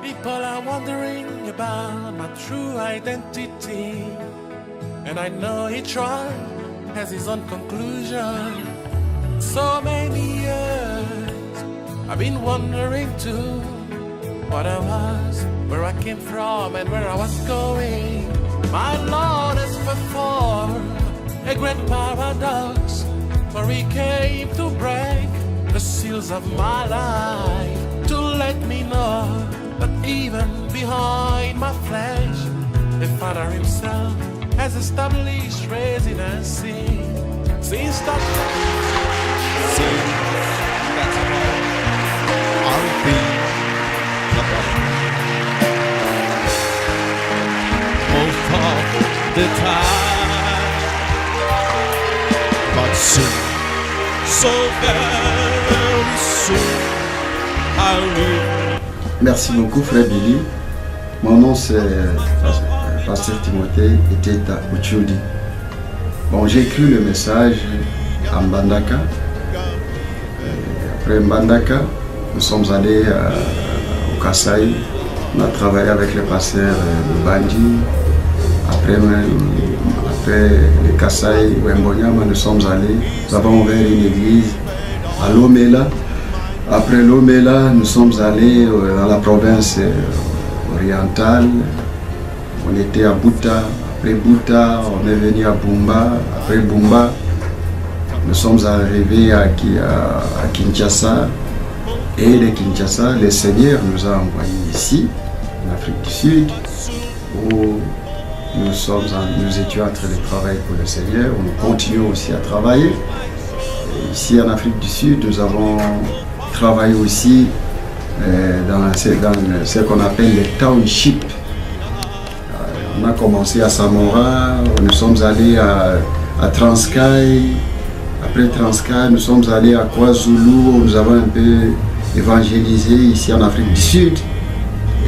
People are wondering about my true identity, and I know each one has his own conclusion. So many years I've been wondering too what I was, where I came from, and where I was going. My Lord has performed a great paradox, for He came to break the seals of my life, to let me know that even behind my flesh, the Father Himself has established residency. Since that I'll be most of the time, but soon, so very soon, I will. Merci beaucoup, frère Billy. Mon nom c'est Pasteur Timothée Eteta Uchudi. Bon, j'ai écrit le message à Mbandaka. Après Mbandaka, nous sommes allés au Kasaï. On a travaillé avec le pasteur Bandi. Après le Kasaï, Wembonyama, nous sommes allés. Nous avons ouvert une église à Lomela. Après Lomela, nous sommes allés dans la province orientale. On était à Buta. Après Buta, on est venu à Bumba. Après Bumba, nous sommes arrivés à Kinshasa. Et de Kinshasa, le Seigneur nous a envoyés ici, en Afrique du Sud, où nous étions en train de travailler pour le Seigneur. On continue aussi à travailler. Et ici en Afrique du Sud, nous avons travaillé aussi dans ce qu'on appelle les townships. On a commencé à Samora, nous sommes allés à Transkei. Après Transkei, nous sommes allés à KwaZulu, où nous avons un peu évangélisé ici en Afrique du Sud.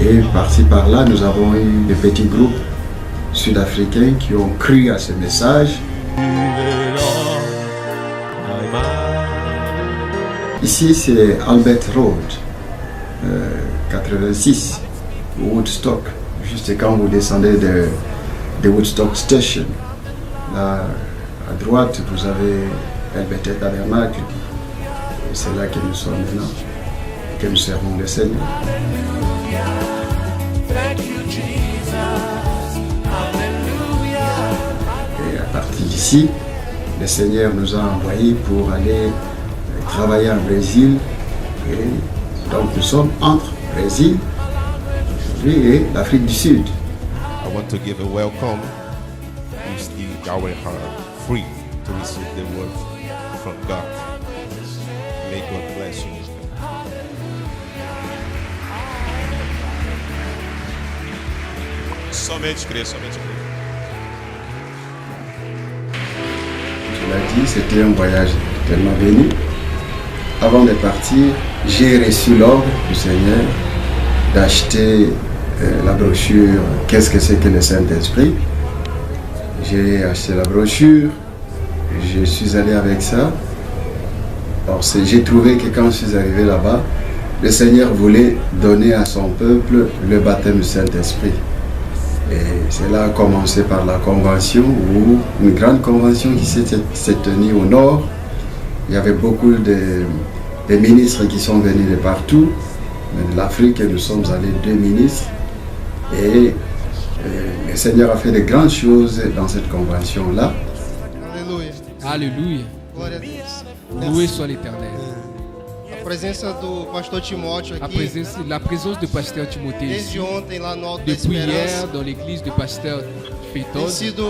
Et par-ci par-là, nous avons eu des petits groupes sud-africains qui ont cru à ce message. Ici, c'est Albert Road, 86, Woodstock. Juste quand vous descendez de Woodstock Station, là, à droite, vous avez El Bethel Tabernacle. Et c'est là que nous sommes maintenant, que nous servons le Seigneur. Et à partir d'ici, le Seigneur nous a envoyés pour aller travailler en Brésil. Et donc nous sommes entre Brésil et l'Afrique du Sud. I want to give a welcome with the our heart free to receive the word from God. May God bless you. Somente crer, somente crer. Je l'ai dit, c'était un voyage tellement béni. Avant de partir, j'ai reçu l'ordre du Seigneur d'acheter la brochure « Qu'est-ce que c'est que le Saint-Esprit ?» J'ai acheté la brochure, je suis allé avec ça. Alors, j'ai trouvé que quand je suis arrivé là-bas, le Seigneur voulait donner à son peuple le baptême du Saint-Esprit. Et c'est là commencé par la convention, ou une grande convention qui s'est tenue au nord. Il y avait beaucoup de ministres qui sont venus de partout. Mais de l'Afrique, nous sommes allés 2 ministres. Et le Seigneur a fait de grandes choses dans cette convention-là. Aleluia. Aleluia. Glória a Deus. Loué soit l'Éternel. A presença do pastor Timóteo aqui, La présence du pasteur Timothée desde ici, ontem lá no Alto da depuis hier Esperança, dans l'église du pasteur tem Feitosa, sido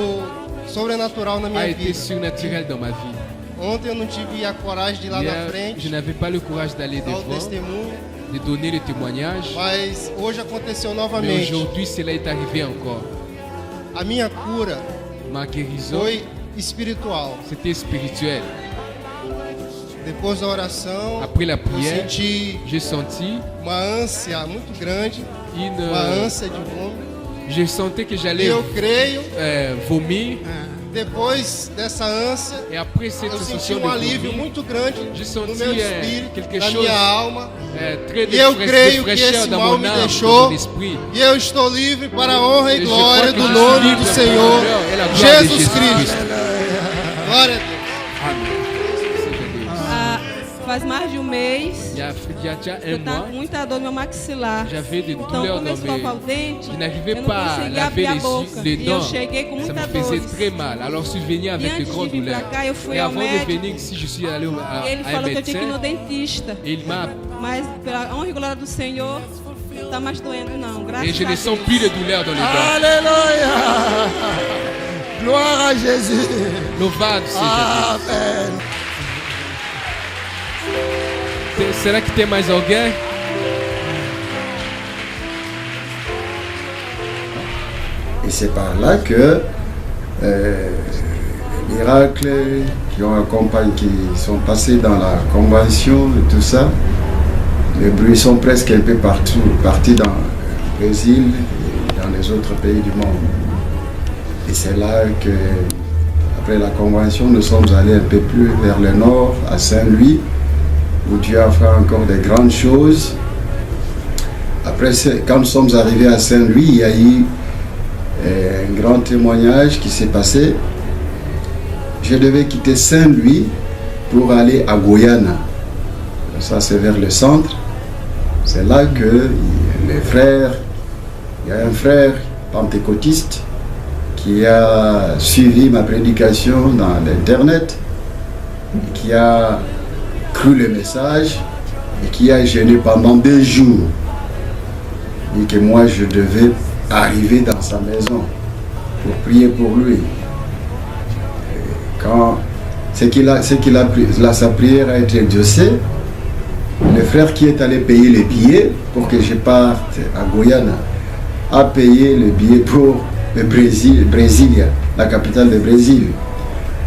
sobrenatural na a minha été vida. surnaturel dans ma vie. Ontem eu não tive a coragem de ir lá na Hier, je frente, n'avais pas le courage d'aller dar o devant, testemunho, de donner le témoignage, mas hoje aconteceu mais novamente. aujourd'hui cela est arrivé encore. A minha cura Ma guérison, foi espiritual. c'était spirituel. Depois da oração, Après la eu prière, senti j'ai senti uma ânsia muito grande, uma une... ânsia de vômito. Je sentais que E j'allais eu creio vomir. Depois dessa ânsia, Et après cette eu senti sensation de alívio vomir, muito grande j'ai no senti meu espírito, quelque na chose minha alma. très E eu creio que fraîcheur esse dans mal mon me âme, dans deixou. mon esprit. E eu estou livre para a honra Et e je glória crois que do je suis nome libre do pour Senhor l'honneur et la gloire de Jesus Cristo. Glória a Deus. Faz mais de um mês. Il y a déjà Eu un estava mois, com muita dor no meu maxilar. j'avais des Então, douleurs como eu dans escovava o dente, Je n'arrivais eu não pas à conseguia laver abrir a les boca. les E eu dents. cheguei com Ça muita me faisait dor. très mal. Alors je suis venu E avec de antes de grandes vir pra douleurs. cá, eu fui Et ao avant de médico. venir ici, je suis allé E ele à un falou que eu tinha que ir no médecin. dentista. Et il m'a Mas pela honra e glória do Senhor, não tá mais doendo não. Graças et je a ne sens Deus. plus de douleur dans les dents. Alléluia. Gloire à Jésus. Louvado seja Amen. Deus. Será que tem mais alguém? Et c'est par là que les miracles qui ont accompagné, qui sont passés dans la convention et tout ça, les bruits sont presque un peu partout, partis dans le Brésil et dans les autres pays du monde. Et c'est là que, après la convention, nous sommes allés un peu plus vers le nord, à Saint-Louis, où Dieu a fait encore des grandes choses. Après, quand nous sommes arrivés à Saint-Louis, il y a eu un grand témoignage qui s'est passé. Je devais quitter Saint-Louis pour aller à Guyana. Ça, c'est vers le centre. C'est là que les frères, il y a un frère pentecôtiste qui a suivi ma prédication dans l'internet, qui a cru le message et qui a jeûné pendant 2 jours. Et que moi je devais arriver dans sa maison pour prier pour lui. Et quand sa prière a été exaucée, le frère qui est allé payer les billets pour que je parte à Guyana a payé le billet pour le Brésil, Brasilia, la capitale du Brésil,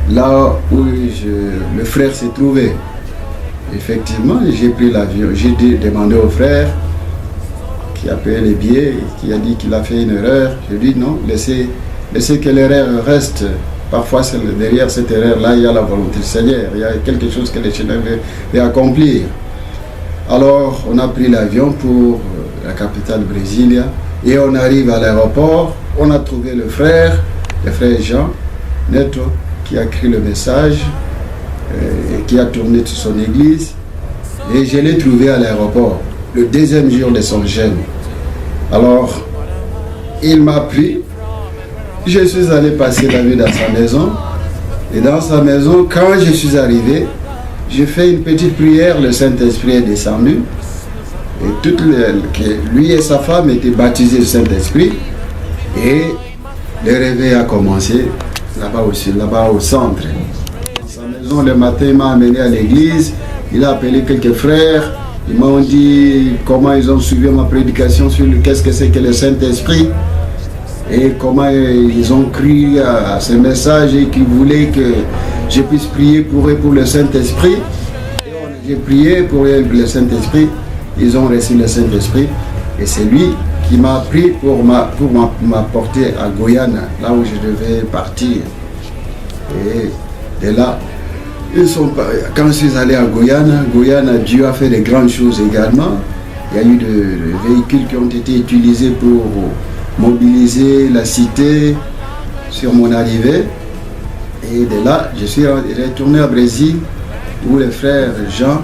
là où le frère s'est trouvé. Effectivement, j'ai pris l'avion, j'ai demandé au frère qui a payé les billets, qui a dit qu'il a fait une erreur. Je lui ai dit non, laissez que l'erreur reste. Parfois, derrière cette erreur-là, il y a la volonté du Seigneur, il y a quelque chose que le Seigneur veut accomplir. Alors, on a pris l'avion pour la capitale Brasilia et on arrive à l'aéroport. On a trouvé le frère Jean Neto, qui a écrit le message et qui a tourné sur son église. Et je l'ai trouvé à l'aéroport, le 2e jour de son jeûne. Alors, il m'a pris. Je suis allé passer la nuit dans sa maison. Et dans sa maison, quand je suis arrivé, j'ai fait une petite prière, le Saint-Esprit est descendu. Et lui et sa femme étaient baptisés du Saint-Esprit. Et le réveil a commencé là-bas aussi, là-bas au centre. Dans sa maison, le matin, il m'a amené à l'église. Il a appelé quelques frères. Ils m'ont dit comment ils ont suivi ma prédication sur qu'est-ce que c'est que le Saint-Esprit. Et comment ils ont cru à ce message et qu'ils voulaient que je puisse prier pour eux pour le Saint-Esprit. J'ai prié pour eux le Saint-Esprit. Ils ont reçu le Saint-Esprit. Et c'est lui qui m'a pris pour m'apporter à Guyana, là où je devais partir. Et de là, quand je suis allé à Guyana, Dieu a fait de grandes choses également. Il y a eu des véhicules qui ont été utilisés pour mobiliser la cité sur mon arrivée. Et de là, je suis retourné au Brésil, où le frère Jean,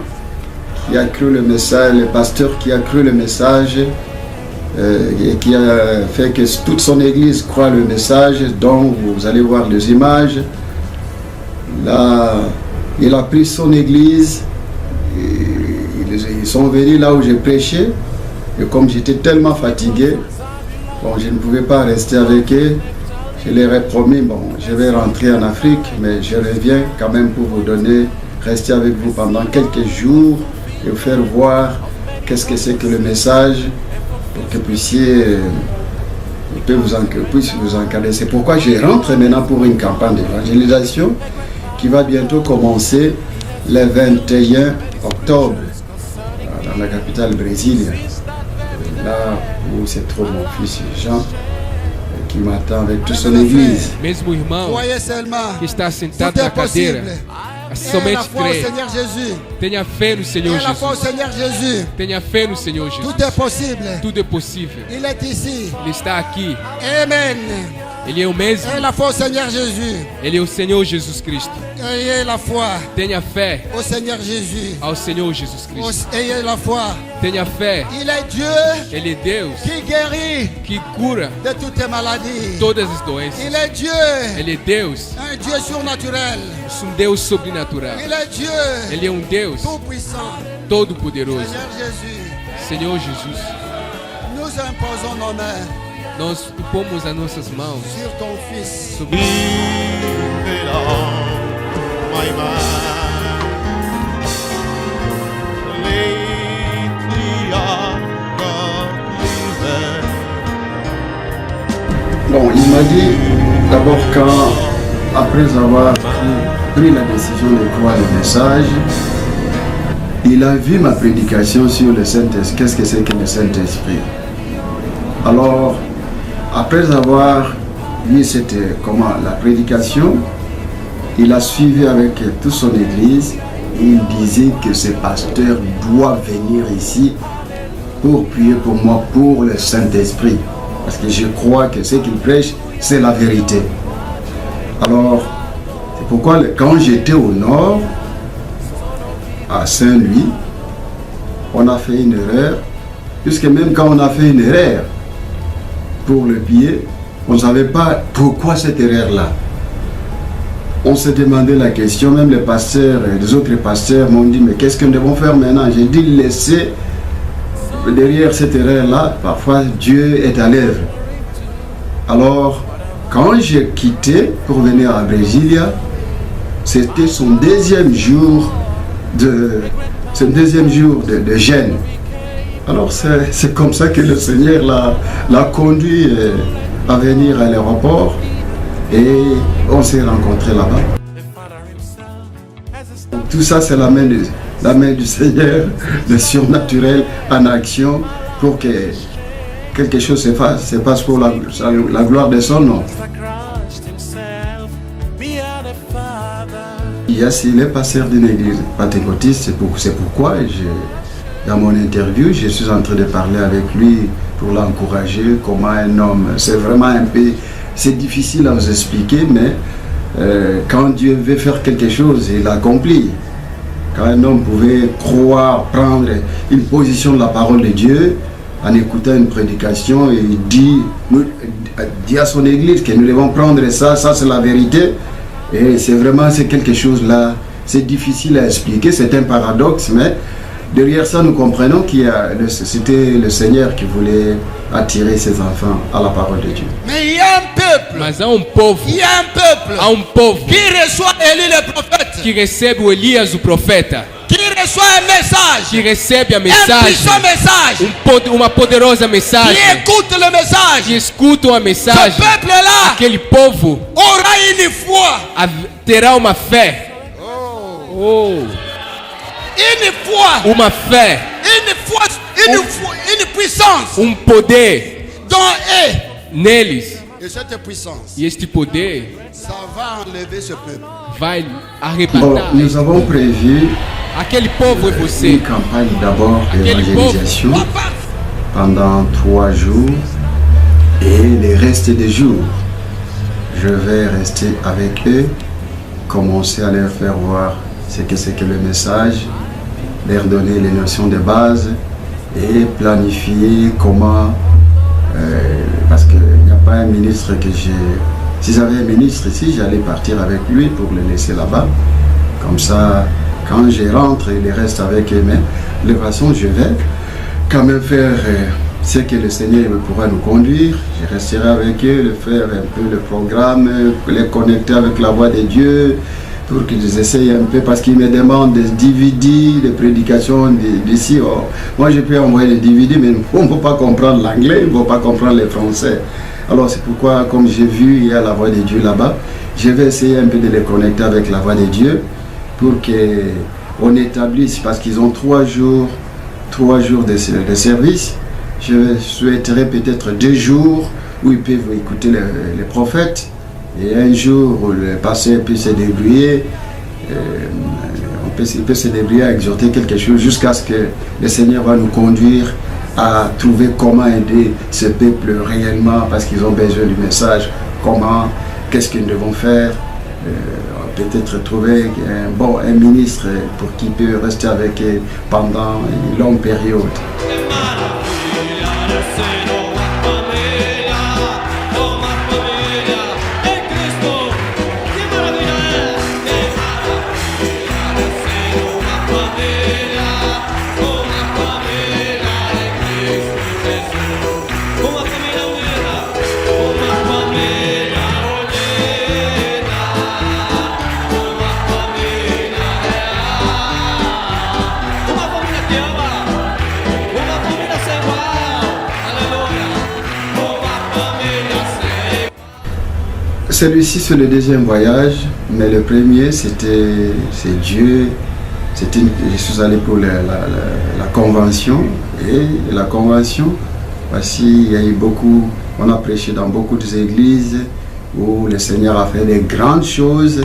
qui a cru le message, le pasteur qui a cru le message, et qui a fait que toute son église croit le message, dont vous allez voir les images. Là, il a pris son église, ils sont venus là où j'ai prêché, et comme j'étais tellement fatigué, bon, je ne pouvais pas rester avec eux. Je leur ai promis, bon, je vais rentrer en Afrique, mais je reviens quand même pour vous donner, rester avec vous pendant quelques jours et vous faire voir qu'est-ce que c'est que le message, pour que puisse vous encadrer. C'est pourquoi je rentre maintenant pour une campagne d'évangélisation qui va bientôt commencer le 21 octobre dans la capitale brésilienne, là où se trouve mon fils Jean. qui m'attend avec toute son église. Mesmo irmão Croyez seulement. que está Tout sentado est na cadeira, possible. Ayez la somente foi au crê. Seigneur Jésus. Tenha fé no Senhor Ayez la foi au Jesus. Seigneur Jésus. Tenha fé no Senhor Jesus. Tout est possible. Tudo é possível. Il est ici. Ele está aqui. Amen. Ele é o mesmo. Ayez la foi au Seigneur Jésus. Ele é o Senhor Jesus Cristo. Ayez la foi Tenha fé au Seigneur Jésus. ao Senhor Jesus Cristo. Ayez la foi. Tenha fé. Il est Dieu Ele é Deus qui guérit que cura de toutes les maladies. todas as doenças. Il est Dieu, Ele é Deus, un Dieu surnaturel. um Deus sobrenatural. Il est Dieu Ele é um Deus tout-puissant. todo-poderoso. Seigneur Jésus, Senhor Jesus, nous imposons nos mains nós impomos as nossas mãos sur ton Fils. sobre Leave it on my mind. Lately I got living. Bon, il m'a dit d'abord après avoir pris la décision de croire le message, il a vu ma prédication sur le Saint-Esprit. Qu'est-ce que c'est que le Saint-Esprit? Alors, après avoir vu la prédication, il a suivi avec toute son église et il disait que ce pasteur doit venir ici pour prier pour moi, pour le Saint-Esprit. Parce que je crois que ce qu'il prêche, c'est la vérité. Alors, c'est pourquoi quand j'étais au nord, à Saint-Louis, on a fait une erreur, puisque même quand on a fait une erreur pour le billet, on ne savait pas pourquoi cette erreur-là. On se demandait la question, même les pasteurs, les autres pasteurs m'ont dit, mais qu'est-ce que nous devons faire maintenant? J'ai dit, laissez derrière cette erreur-là, parfois Dieu est à l'œuvre. Alors, quand j'ai quitté pour venir à Brasilia, c'était son deuxième jour de jeûne. Alors c'est comme ça que le Seigneur l'a conduit à venir à l'aéroport et on s'est rencontrés là-bas. Tout ça c'est la main du Seigneur, le surnaturel en action pour que quelque chose se passe pour la gloire de son nom. Il est pasteur d'une église pentecôtiste, c'est pourquoi dans mon interview, je suis en train de parler avec lui pour l'encourager, comment un homme, c'est vraiment un peu, c'est difficile à vous expliquer, mais quand Dieu veut faire quelque chose, il l'accomplit. Quand un homme pouvait croire, prendre une position de la parole de Dieu, en écoutant une prédication, et il dit à son église que nous devons prendre ça c'est la vérité. Et c'est quelque chose là, c'est difficile à expliquer, c'est un paradoxe, mais derrière ça nous comprenons c'était le Seigneur qui voulait attirer ses enfants à la parole de Dieu. Mais il y a un peuple. Mas há povo. Il y a un peuple. Há povo Qui reçoit Élie le prophète. que recebe o Elias o profeta. Qui reçoit un message. Que recebe a Un mensagem. puissant message. Uma poderosa mensagem. Qui écoute le Que message. escutam a Ce mensagem. peuple-là Aquele povo aura une foi. terá uma fé. Oh. Une foi. Uma fé. Une puissance. Poder Dont est. neles. Et cette puissance, E este poder ça va enlever ce peuple. vai Bon, arrebatar. nous avons prévu Aquele povo é une você. campagne d'abord Aquele d'évangélisation Papa, pendant 3 jours et les restes des jours. Je vais rester avec eux, commencer à leur faire voir ce que c'est que le message, leur donner les notions de base et planifier comment, parce qu'il n'y a pas un ministre que j'ai... Si j'avais un ministre ici, j'allais partir avec lui pour le laisser là-bas. Comme ça, quand je rentre, il reste avec eux. Mais de toute façon, je vais quand même faire ce que le Seigneur pourra nous conduire. Je resterai avec eux, faire un peu le programme, les connecter avec la voix de Dieu, pour qu'ils essayent un peu, parce qu'ils me demandent des DVD, des prédications d'ici. Oh, moi, je peux envoyer des DVD, mais on ne peut pas comprendre l'anglais, on ne peut pas comprendre le français. Alors c'est pourquoi, comme j'ai vu, il y a la voix de Dieu là-bas, je vais essayer un peu de les connecter avec la voix de Dieu pour qu'on établisse, parce qu'ils ont 3 jours de service. Je souhaiterais peut-être 2 jours où ils peuvent écouter les prophètes. Et un jour, où le pasteur peut se débrouiller, il peut se débrouiller à exhorter quelque chose jusqu'à ce que le Seigneur va nous conduire à trouver comment aider ce peuple réellement parce qu'ils ont besoin du message, comment, qu'est-ce qu'ils devront faire. Peut-être trouver un ministre pour qui peut rester avec eux pendant une longue période. Celui-ci, c'est le deuxième voyage, mais le premier, c'est Dieu. Je suis allé pour la convention, et la convention, voici, il y a eu beaucoup, on a prêché dans beaucoup d'églises où le Seigneur a fait des grandes choses,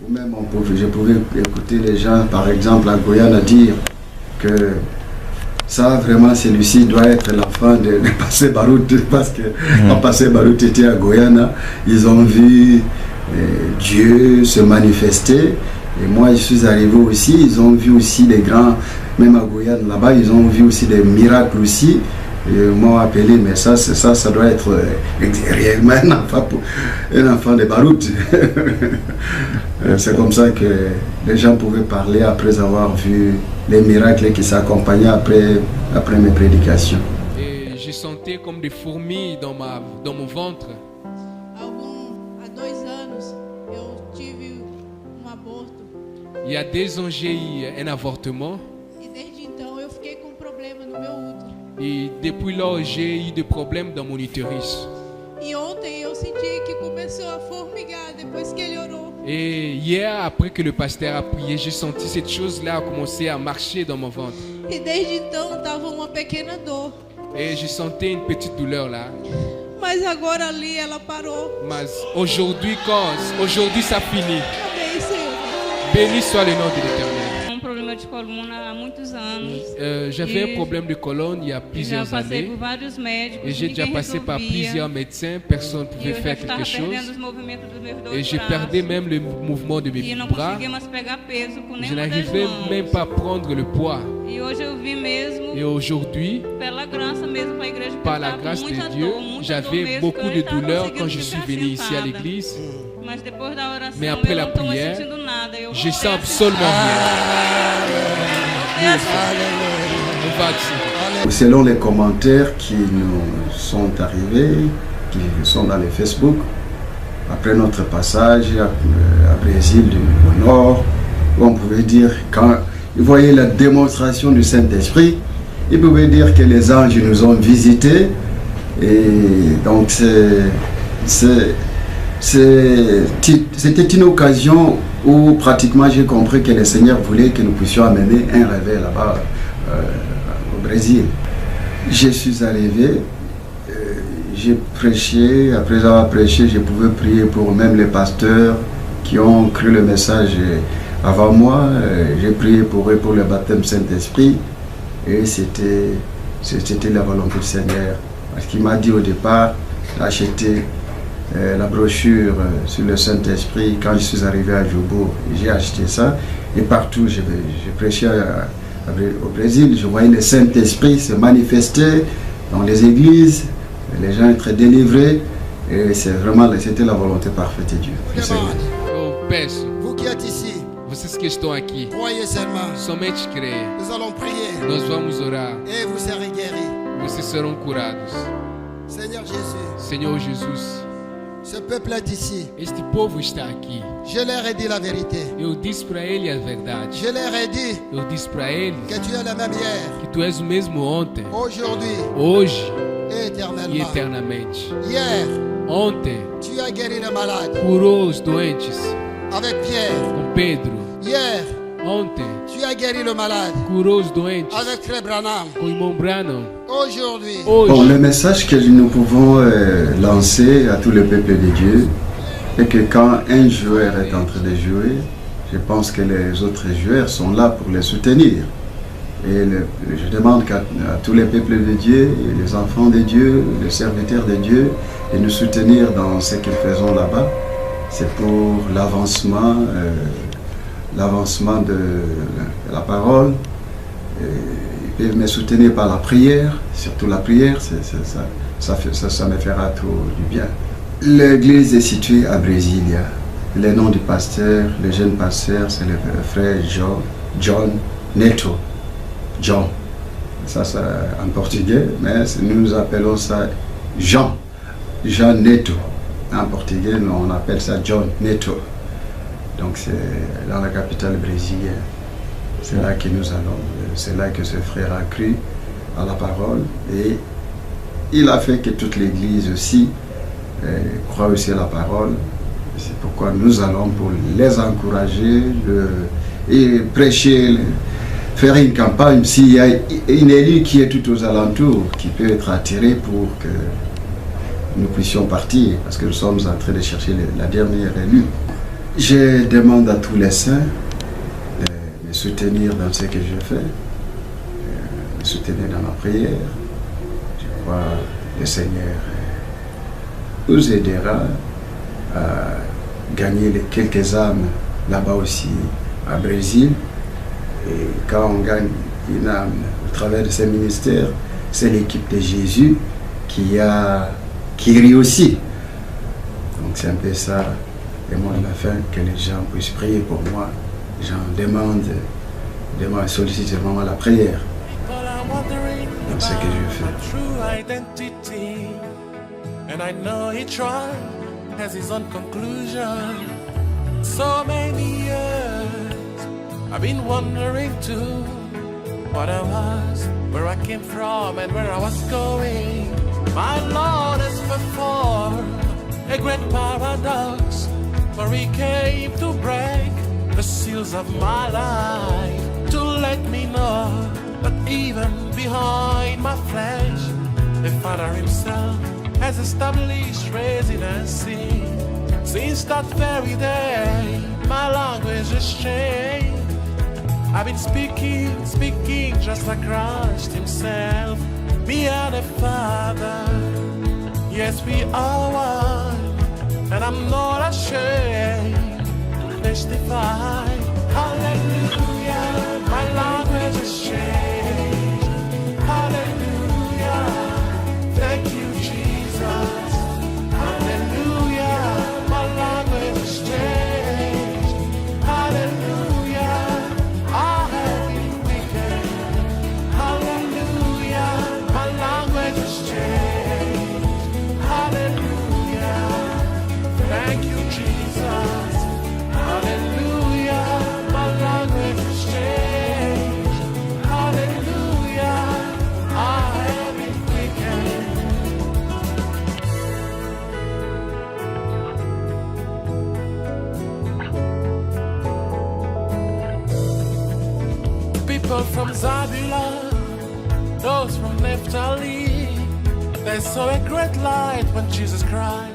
ou même je pouvais écouter les gens, par exemple à Guyane, dire que ça, vraiment, celui-ci doit être l'enfant de Passé Barout, parce que quand Passé Barout était à Guyana, ils ont vu Dieu se manifester. Et moi, je suis arrivé aussi, ils ont vu aussi des grands, même à Guyane, là-bas, ils ont vu aussi des miracles aussi. Et m'ont appelé, mais ça doit être réellement un enfant de Barout. C'est comme ça que les gens pouvaient parler après avoir vu les miracles qui s'accompagnaient après mes prédications. Et je sentais comme des fourmis dans mon ventre. Há 2 anos eu tive aborto. Il y a 2 ans, j'ai eu un avortement. E desde então eu fiquei com problema no meu útero. Et depuis lors, j'ai eu des problèmes dans mon utérus. E ontem eu senti que começou a formigar depois que ele orou. Et hier, après que le pasteur a prié, j'ai senti cette chose-là commencer à marcher dans mon ventre. E desde então estava uma pequena dor. Et je sentais une petite douleur là. Mas agora ali ela parou. Mais aujourd'hui, ça finit. Amém, Senhor. Béni soit le nom de l'Éternel. Problema de coluna há muitos anos. J'avais un problème de colonne il y a plusieurs années. Et j'ai déjà passé par plusieurs médecins, personne ne pouvait faire quelque chose. Et j'ai perdu même le mouvement de mes bras. Je n'arrivais même pas à prendre le poids. Et aujourd'hui, par la grâce de Dieu, j'avais beaucoup de douleurs quand je suis venu ici à l'église. Mais après la prière, je sens absolument rien. Selon les commentaires qui nous sont arrivés, qui sont dans les Facebook, après notre passage à Brésil au nord, où on pouvait dire, quand ils voyaient la démonstration du Saint-Esprit, ils pouvaient dire que les anges nous ont visités. Et donc c'était une occasion où pratiquement j'ai compris que le Seigneur voulait que nous puissions amener un réveil là-bas au Brésil. Je suis arrivé, j'ai prêché, après avoir prêché, je pouvais prier pour même les pasteurs qui ont cru le message avant moi. J'ai prié pour eux pour le baptême Saint-Esprit et c'était la volonté du Seigneur. Parce qu'il m'a dit au départ d'acheter la brochure sur le Saint-Esprit. Quand je suis arrivé à Jobo, j'ai acheté ça. Et partout, j'ai prêché au Brésil. Je voyais le Saint-Esprit se manifester dans les églises. Les gens étaient délivrés. Et c'était la volonté parfaite de Dieu. Vous qui êtes ici, vocês que estão aqui, croyez seulement. somente creia. Nous allons prier Nós vamos orar. et vous serez guéris. Vocês serão curados. Seigneur Jésus, Senhor Jesus, ce peuple est ici. este povo está aqui. Je leur ai dit la vérité. Eu disse para ele a verdade. Je leur ai dit Eu disse para eles que tu es le même hier, que tu és o mesmo ontem, aujourd'hui hoje et e éternellement. eternamente. Hier, Ontem tu as guéri les malades curou os doentes avec Pierre. com Pedro. Hier, Ontem, tu as guéri le malade curou os doentes avec Frère Branham. com o irmão Branham. Aujourd'hui, Bon, Hoje, le message que nous pouvons lancer à tout le peuple de Dieu est que quand un joueur est en train de jouer, je pense que les autres joueurs sont là pour les soutenir. Et je demande à tous les peuples de Dieu, et les enfants de Dieu, les serviteurs de Dieu, de nous soutenir dans ce que nous faisons là-bas. C'est pour l'avancement de la parole. Ils peuvent me soutenir par la prière, surtout la prière, ça me fera tout du bien. L'église est située à Brasilia. Le nom du pasteur, le jeune pasteur, c'est le frère John Neto. John. Ça, c'est en portugais, mais nous appelons ça Jean Neto. En portugais, on appelle ça John Neto. Donc c'est dans la capitale brésilienne. C'est là que nous allons. C'est là que ce frère a cru à la parole. Et il a fait que toute l'église aussi croit aussi à la parole. C'est pourquoi nous allons pour les encourager et prêcher, faire une campagne. S'il y a une élue qui est tout aux alentours, qui peut être attirée pour que nous puissions partir, parce que nous sommes en train de chercher la dernière élue. Je demande à tous les saints de me soutenir dans ce que je fais, de me soutenir dans ma prière. Je crois que le Seigneur nous aidera à gagner quelques âmes là-bas aussi, à Brésil. Et quand on gagne une âme au travers de ce ministère, c'est l'équipe de Jésus qui réussit. Donc c'est un peu ça, le mot de la fin, que les gens puissent prier pour moi. J'en demande sollicite vraiment la prière dans ce que je fais. And I know he tried, has his own conclusion. So many years I've been wondering too what I was, where I came from and where I was going. My Lord has performed a great paradox, for he came to break the seals of my life, to let me know that even behind my flesh, the Father himself has established residency. Since that very day, my language has changed. I've been speaking just like Christ himself. Me and the Father, yes, we are one, and I'm not ashamed to testify. Hallelujah, my language has changed. Hallelujah, thank you, Jesus. Hallelujah, my language has changed. Hallelujah, I have been quickened. Hallelujah, my language has changed. Hallelujah, thank you, Jesus. Hallelujah, my language has changed. Hallelujah, I have been quickened. People from Zabulon, those from Naphtali, they saw a great light when Jesus cried.